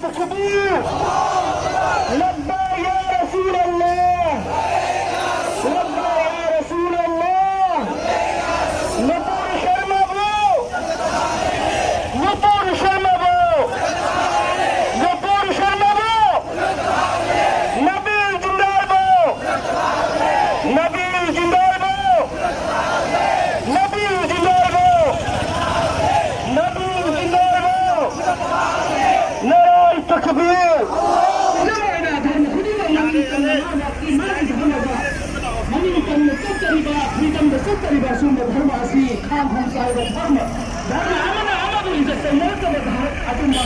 तकबीर लब्बैक या रसूल अल्लाह लब्बैक या रसूल अल्लाह नूपुर शर्मा बो नूपुर शर्मा बो नूपुर शर्मा बो नबील जिंदाल बो नबील जिंदाल बो नबील जिंदाल बो नबील जिंदाल बो नाराए तकबीर sumber dharma asli kham hum sahib dharma dharma amana amadu in the same way aduma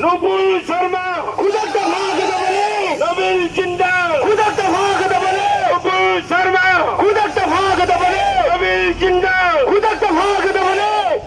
Nupur Sharma खुदा दफा कदबले नबील जिंदाल खुदा दफा कदबले नूपुर शर्मा खुदा दफा कदबले नबील जिंदाल खुदा दफा कदबले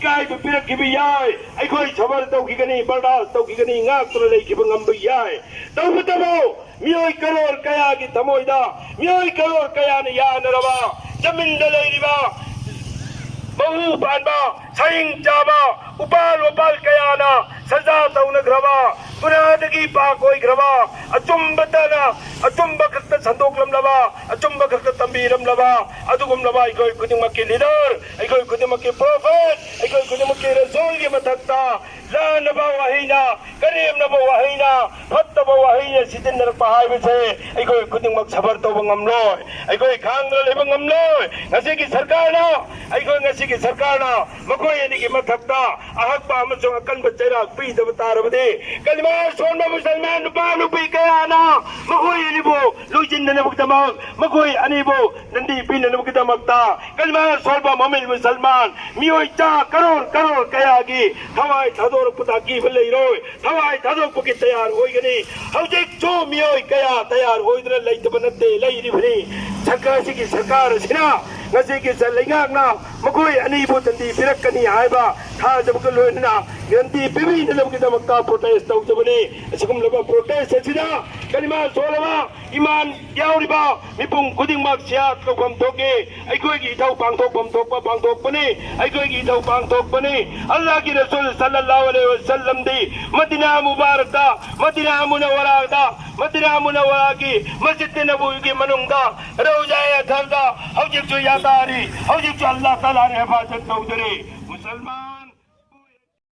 इकाई तो फिर की भी आए आई कोई खबर तो की नहीं बर्दाश्त तो की नहीं गाक तो ले की बंगम भी आए तो बताओ मियोई करोड़ कया की तमोइदा मियोई करोड़ कया ने या नरवा जमीन दले रिबा बहु बानबा साइंग जाबा उपाल उपाल कया ना सजा तो नग्रवा गुनादगी पा कोई ग्रवा अचुंबतना अचुंबकत संदोकलम लवा अचुंबकत तंबीरम लवा अदुगम लवा कोई कुदिमक के लीडर कोई कुदिमक के प्रोफेट कोई कुदिमक के रसूल के मतकता ला नबा वहीना करीम नबा वहीना फत्तब वहीना सिदिन नर पहाय बसे कोई कुदिमक सबर तो बंगम लोय कोई खांगल ले बंगम लोय ngasi की सरकार ना कोई ngasi की सरकार ना मकोय यानी की मतकता अहक पा अमसों अकन बचेरा पी दबतार बदे कलमा सोना मुसलमान बानु पी कयाना मकोय यानी बो लुजिन ने मुकदमक मकोय अनि बो नंदी पी ने मुकदमकता कलमा सोलबा मोमिन मुसलमान मियोय चा करोड़ करोड़ कयागी थवाई थदोर पुता की बले रोय थवाई थदो पुकी तैयार होई गनी हौजे जो मियोय कया तैयार होइद्र लैत बनते लैरि भनी सरकार की सरकार सिना ngasi ki salingak na makoi ani bo tanti pirakani haiba tha jab ko loina nganti bibi dalam kita makka protest tau jabani asikum laba protest sida kalima solama iman yauriba mipung kuding mak siat ko kam toke ai koi ki thau pang thok bam thok pa pang thok pani ai koi ki thau pang thok pani allah ki rasul sallallahu alaihi wasallam di madina mubarak da madina munawwara da madina munawwara ki masjid nabawi ki manung da rawza ya thar da hojik jo तारी और जो अल्लाह ताला ने हिफाजत तो उधरे मुसलमान